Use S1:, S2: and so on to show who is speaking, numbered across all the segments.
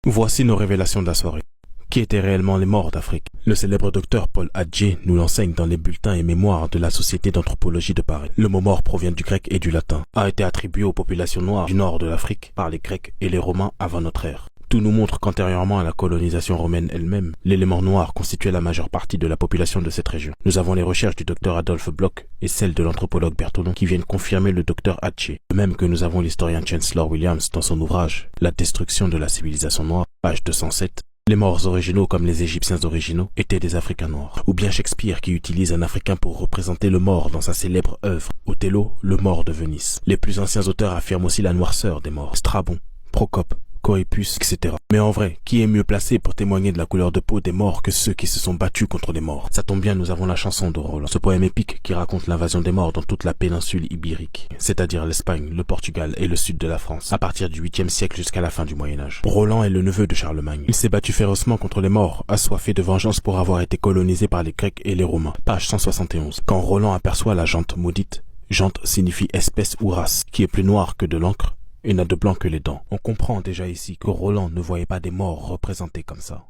S1: Voici nos révélations de la soirée. Qui étaient réellement les morts d'Afrique? Le célèbre docteur Paul Hadjié nous l'enseigne dans les bulletins et mémoires de la Société d'anthropologie de Paris. Le mot mort provient du grec et du latin, a été attribué aux populations noires du nord de l'Afrique par les Grecs et les Romains avant notre ère. Tout nous montre qu'antérieurement à la colonisation romaine elle-même, l'élément noir constituait la majeure partie de la population de cette région. Nous avons les recherches du docteur Adolphe Bloch et celles de l'anthropologue Berthelon qui viennent confirmer le docteur Hadjié. De même que nous avons l'historien Chancellor Williams dans son ouvrage « La destruction de la civilisation noire », page 207. Les morts originaux comme les Égyptiens originaux étaient des Africains noirs. Ou bien Shakespeare qui utilise un Africain pour représenter le mort dans sa célèbre œuvre « Othello, le mort de Venise ». Les plus anciens auteurs affirment aussi la noirceur des morts. Strabon, Procope, Corypus, etc. Mais en vrai, qui est mieux placé pour témoigner de la couleur de peau des morts que ceux qui se sont battus contre les morts? Ça tombe bien, nous avons la chanson de Roland, ce poème épique qui raconte l'invasion des morts dans toute la péninsule ibérique, c'est-à-dire l'Espagne, le Portugal et le sud de la France, à partir du 8e siècle jusqu'à la fin du Moyen-Âge. Roland est le neveu de Charlemagne. Il s'est battu férocement contre les morts, assoiffé de vengeance pour avoir été colonisé par les Grecs et les Romains. Page 171. Quand Roland aperçoit la jante maudite, jante signifie espèce ou race, qui est plus noire que de l'encre, et n'a de blanc que les dents. On comprend déjà ici que Roland ne voyait pas des morts représentés comme ça.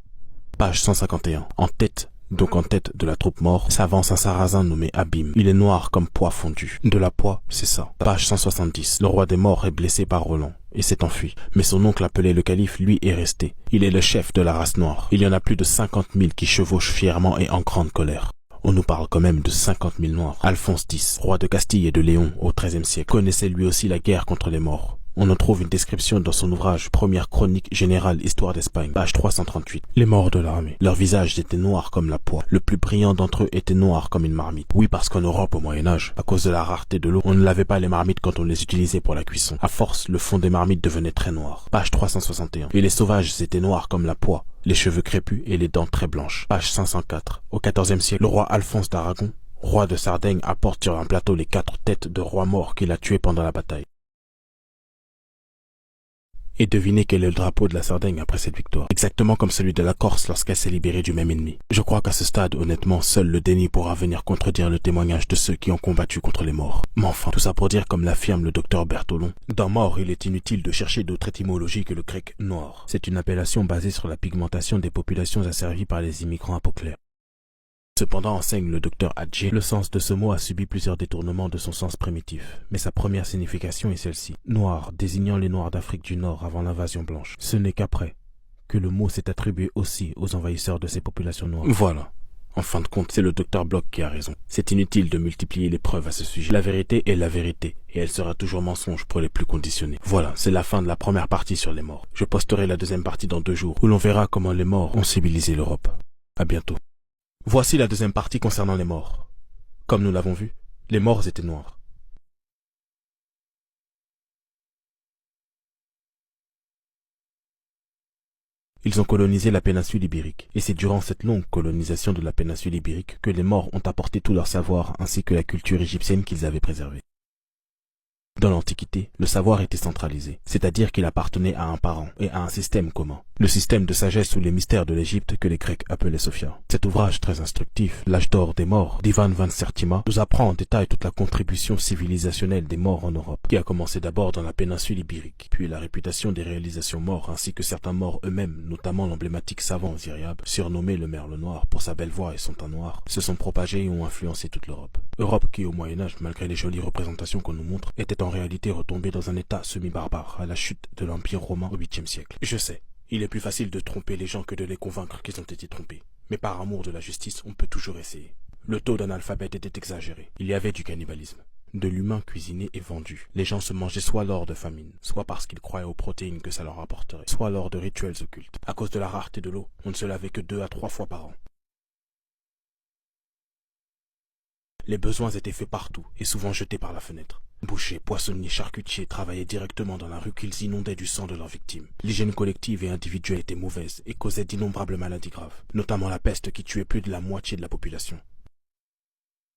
S1: Page 151. En tête de la troupe mort, s'avance un sarrasin nommé Abîme. Il est noir comme pois fondu. De la poix, c'est ça. Page 170. Le roi des morts est blessé par Roland et s'est enfui. Mais son oncle appelé le calife, lui, est resté. Il est le chef de la race noire. Il y en a plus de 50 000 qui chevauchent fièrement et en grande colère. On nous parle quand même de 50 000 noirs. Alphonse X, roi de Castille et de Léon au XIIIe siècle, connaissait lui aussi la guerre contre les morts. On en trouve une description dans son ouvrage Première chronique générale Histoire d'Espagne, page 338. Les morts de l'armée. Leurs visages étaient noirs comme la poix. Le plus brillant d'entre eux était noir comme une marmite. Oui, parce qu'en Europe au Moyen-Âge, à cause de la rareté de l'eau, on ne lavait pas les marmites quand on les utilisait pour la cuisson. À force, le fond des marmites devenait très noir. Page 361. Et les sauvages étaient noirs comme la poix, les cheveux crépus et les dents très blanches. Page 504. Au XIVe siècle, le roi Alphonse d'Aragon, roi de Sardaigne, apporte sur un plateau les 4 têtes de rois morts qu'il a tués pendant la bataille. Et devinez quel est le drapeau de la Sardaigne après cette victoire. Exactement comme celui de la Corse lorsqu'elle s'est libérée du même ennemi. Je crois qu'à ce stade, honnêtement, seul le déni pourra venir contredire le témoignage de ceux qui ont combattu contre les morts. Mais enfin, tout ça pour dire, comme l'affirme le docteur Berthelon, dans mort, il est inutile de chercher d'autre étymologie que le grec noir. C'est une appellation basée sur la pigmentation des populations asservies par les immigrants apoclaires. Cependant, enseigne le docteur Hadjié, le sens de ce mot a subi plusieurs détournements de son sens primitif, mais sa première signification est celle-ci. Noir, désignant les Noirs d'Afrique du Nord avant l'invasion blanche. Ce n'est qu'après que le mot s'est attribué aussi aux envahisseurs de ces populations noires. Voilà. En fin de compte, c'est le docteur Bloch qui a raison. C'est inutile de multiplier les preuves à ce sujet. La vérité est la vérité, et elle sera toujours mensonge pour les plus conditionnés. Voilà, c'est la fin de la première partie sur les morts. Je posterai la deuxième partie dans 2 jours, où l'on verra comment les morts ont civilisé l'Europe. À bientôt. Voici la deuxième partie concernant les morts. Comme nous l'avons vu, les morts étaient noirs. Ils ont colonisé la péninsule ibérique, et c'est durant cette longue colonisation de la péninsule ibérique que les morts ont apporté tout leur savoir ainsi que la culture égyptienne qu'ils avaient préservée. Dans l'Antiquité, le savoir était centralisé, c'est-à-dire qu'il appartenait à un parent et à un système commun. Le système de sagesse ou les mystères de l'Égypte que les Grecs appelaient Sophia. Cet ouvrage très instructif, L'âge d'or des morts, d'Ivan van Sertima, nous apprend en détail toute la contribution civilisationnelle des morts en Europe, qui a commencé d'abord dans la péninsule ibérique, puis la réputation des réalisations morts ainsi que certains morts eux-mêmes, notamment l'emblématique savant Viriabe, surnommé le merle noir pour sa belle voix et son teint noir, se sont propagés et ont influencé toute l'Europe. Europe qui au Moyen-Âge, malgré les jolies représentations qu'on nous montre, était en réalité retombée dans un état semi-barbare à la chute de l'Empire romain au 8e siècle. Je sais. Il est plus facile de tromper les gens que de les convaincre qu'ils ont été trompés. Mais par amour de la justice, on peut toujours essayer. Le taux d'analphabète était exagéré. Il y avait du cannibalisme. De l'humain cuisiné et vendu. Les gens se mangeaient soit lors de famine, soit parce qu'ils croyaient aux protéines que ça leur apporterait, soit lors de rituels occultes. À cause de la rareté de l'eau, on ne se lavait que 2 à 3 fois par an. Les besoins étaient faits partout et souvent jetés par la fenêtre. Bouchers, poissonniers, charcutiers travaillaient directement dans la rue qu'ils inondaient du sang de leurs victimes. L'hygiène collective et individuelle était mauvaise et causait d'innombrables maladies graves, notamment la peste qui tuait plus de la moitié de la population.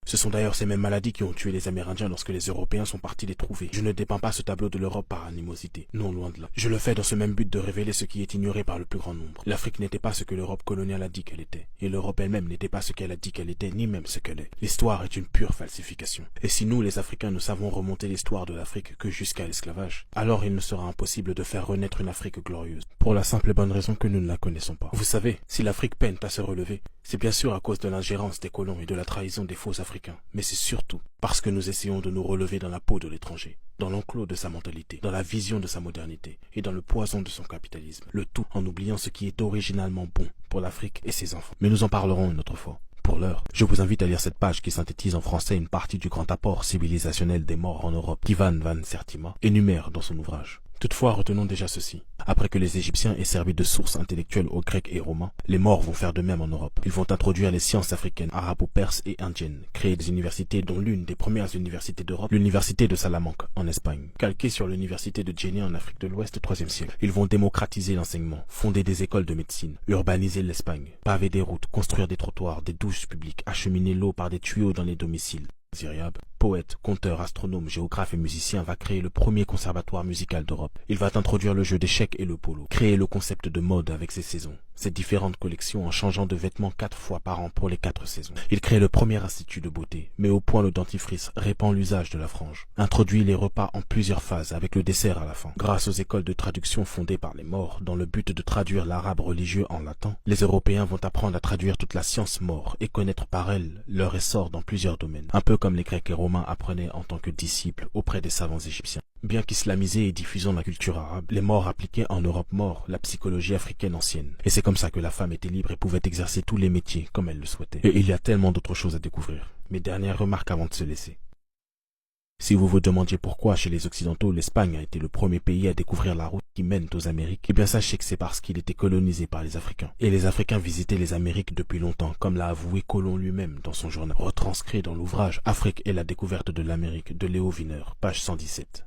S1: Ce sont d'ailleurs ces mêmes maladies qui ont tué les Amérindiens lorsque les Européens sont partis les trouver. Je ne dépeins pas ce tableau de l'Europe par animosité. Non, loin de là. Je le fais dans ce même but de révéler ce qui est ignoré par le plus grand nombre. L'Afrique n'était pas ce que l'Europe coloniale a dit qu'elle était. Et l'Europe elle-même n'était pas ce qu'elle a dit qu'elle était, ni même ce qu'elle est. L'histoire est une pure falsification. Et si nous, les Africains, ne savons remonter l'histoire de l'Afrique que jusqu'à l'esclavage, alors il ne sera impossible de faire renaître une Afrique glorieuse. Pour la simple et bonne raison que nous ne la connaissons pas. Vous savez, si l'Afrique peine à se relever, c'est bien sûr à cause de l'ingérence des colons et de la trahison des faux Africains, mais c'est surtout parce que nous essayons de nous relever dans la peau de l'étranger, dans l'enclos de sa mentalité, dans la vision de sa modernité et dans le poison de son capitalisme, le tout en oubliant ce qui est originalement bon pour l'Afrique et ses enfants. Mais nous en parlerons une autre fois. Pour l'heure, je vous invite à lire cette page qui synthétise en français une partie du grand apport civilisationnel des morts en Europe qu'Ivan van Sertima énumère dans son ouvrage. Toutefois, retenons déjà ceci. Après que les Égyptiens aient servi de source intellectuelle aux Grecs et Romains, les morts vont faire de même en Europe. Ils vont introduire les sciences africaines, arabo-perses et indiennes, créer des universités dont l'une des premières universités d'Europe, l'université de Salamanque en Espagne, calquée sur l'université de Djenné en Afrique de l'Ouest au IIIe siècle. Ils vont démocratiser l'enseignement, fonder des écoles de médecine, urbaniser l'Espagne, paver des routes, construire des trottoirs, des douches publiques, acheminer l'eau par des tuyaux dans les domiciles. Ziriab, poète, conteur, astronome, géographe et musicien, va créer le premier conservatoire musical d'Europe. Il va introduire le jeu d'échecs et le polo, créer le concept de mode avec ses saisons, ses différentes collections en changeant de vêtements 4 fois par an pour les 4 saisons. Il crée le premier institut de beauté, met au point le dentifrice, répand l'usage de la frange, introduit les repas en plusieurs phases avec le dessert à la fin. Grâce aux écoles de traduction fondées par les morts, dans le but de traduire l'arabe religieux en latin, les Européens vont apprendre à traduire toute la science mort et connaître par elle leur essor dans plusieurs domaines, un peu comme les Grecs et Romains apprenaient en tant que disciples auprès des savants égyptiens. Bien qu'islamisés et diffusant la culture arabe, les morts appliquaient en Europe mort la psychologie africaine ancienne. Et c'est comme ça que la femme était libre et pouvait exercer tous les métiers comme elle le souhaitait. Et il y a tellement d'autres choses à découvrir. Mes dernières remarques avant de se laisser. Si vous vous demandiez pourquoi chez les Occidentaux l'Espagne a été le premier pays à découvrir la route qui mène aux Amériques, eh bien sachez que c'est parce qu'il était colonisé par les Africains. Et les Africains visitaient les Amériques depuis longtemps, comme l'a avoué Colomb lui-même dans son journal, retranscrit dans l'ouvrage Afrique et la découverte de l'Amérique de Léo Wiener, page 117.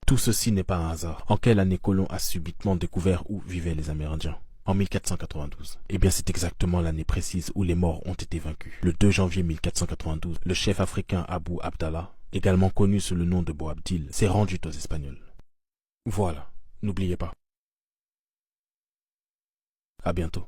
S1: Tout ceci n'est pas un hasard. En quelle année Colomb a subitement découvert où vivaient les Amérindiens? En 1492. Eh bien c'est exactement l'année précise où les morts ont été vaincus. Le 2 janvier 1492, le chef africain Abou Abdallah, également connu sous le nom de Boabdil, s'est rendu aux Espagnols. Voilà, n'oubliez pas. À bientôt.